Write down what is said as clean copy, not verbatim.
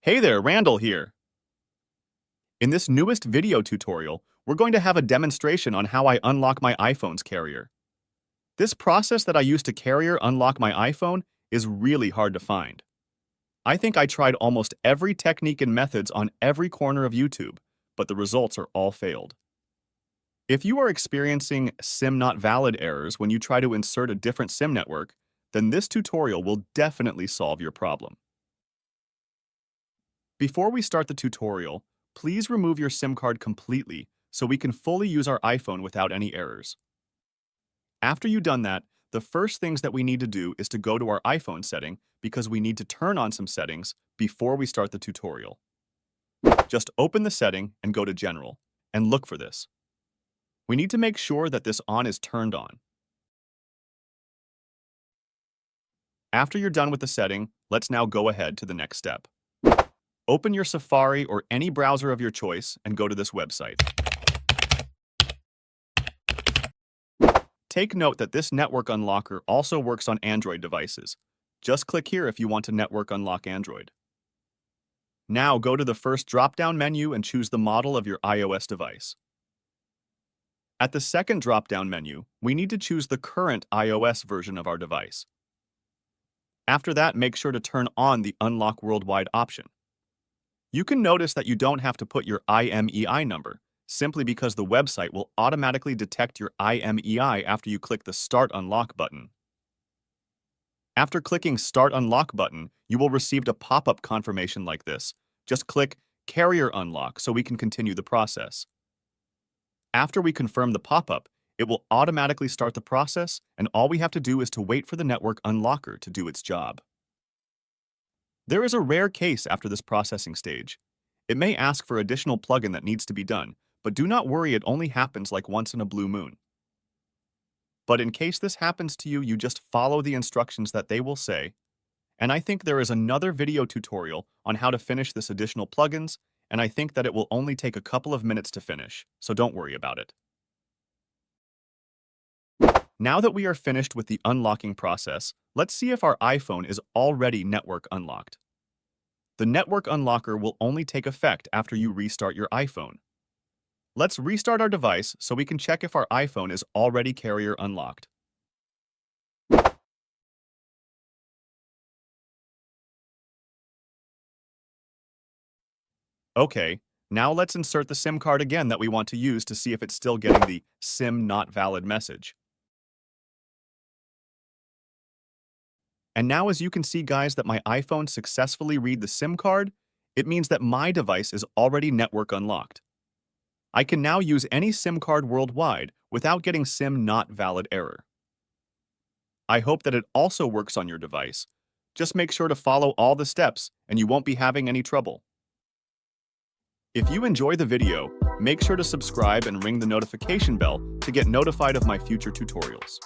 Hey there, Randall here. In this newest video tutorial, we're going to have a demonstration on how I unlock my iPhone's carrier. This process that I use to carrier unlock my iPhone is really hard to find. I think I tried almost every technique and methods on every corner of YouTube, but the results are all failed. If you are experiencing SIM not valid errors when you try to insert a different SIM network, then this tutorial will definitely solve your problem. Before we start the tutorial, please remove your SIM card completely so we can fully use our iPhone without any errors. After you've done that, the first things that we need to do is to go to our iPhone setting because we need to turn on some settings before we start the tutorial. Just open the setting and go to General and look for this. We need to make sure that this on is turned on. After you're done with the setting, let's now go ahead to the next step. Open your Safari or any browser of your choice and go to this website. Take note that this network unlocker also works on Android devices. Just click here if you want to network unlock Android. Now go to the first drop-down menu and choose the model of your iOS device. At the second drop-down menu, we need to choose the current iOS version of our device. After that, make sure to turn on the Unlock Worldwide option. You can notice that you don't have to put your IMEI number, simply because the website will automatically detect your IMEI after you click the Start Unlock button. After clicking Start Unlock button, you will receive a pop-up confirmation like this. Just click Carrier Unlock so we can continue the process. After we confirm the pop-up, it will automatically start the process, and all we have to do is to wait for the network unlocker to do its job. There is a rare case after this processing stage. It may ask for additional plugin that needs to be done, but do not worry, it only happens like once in a blue moon. But in case this happens to you, you just follow the instructions that they will say. And I think there is another video tutorial on how to finish this additional plugins, and I think that it will only take a couple of minutes to finish, so don't worry about it. Now that we are finished with the unlocking process, let's see if our iPhone is already network unlocked. The network unlocker will only take effect after you restart your iPhone. Let's restart our device so we can check if our iPhone is already carrier unlocked. Okay, now let's insert the SIM card again that we want to use to see if it's still getting the SIM not valid message. And now as you can see, guys, that my iPhone successfully read the SIM card, it means that my device is already network unlocked. I can now use any SIM card worldwide without getting SIM not valid error. I hope that it also works on your device. Just make sure to follow all the steps and you won't be having any trouble. If you enjoy the video, make sure to subscribe and ring the notification bell to get notified of my future tutorials.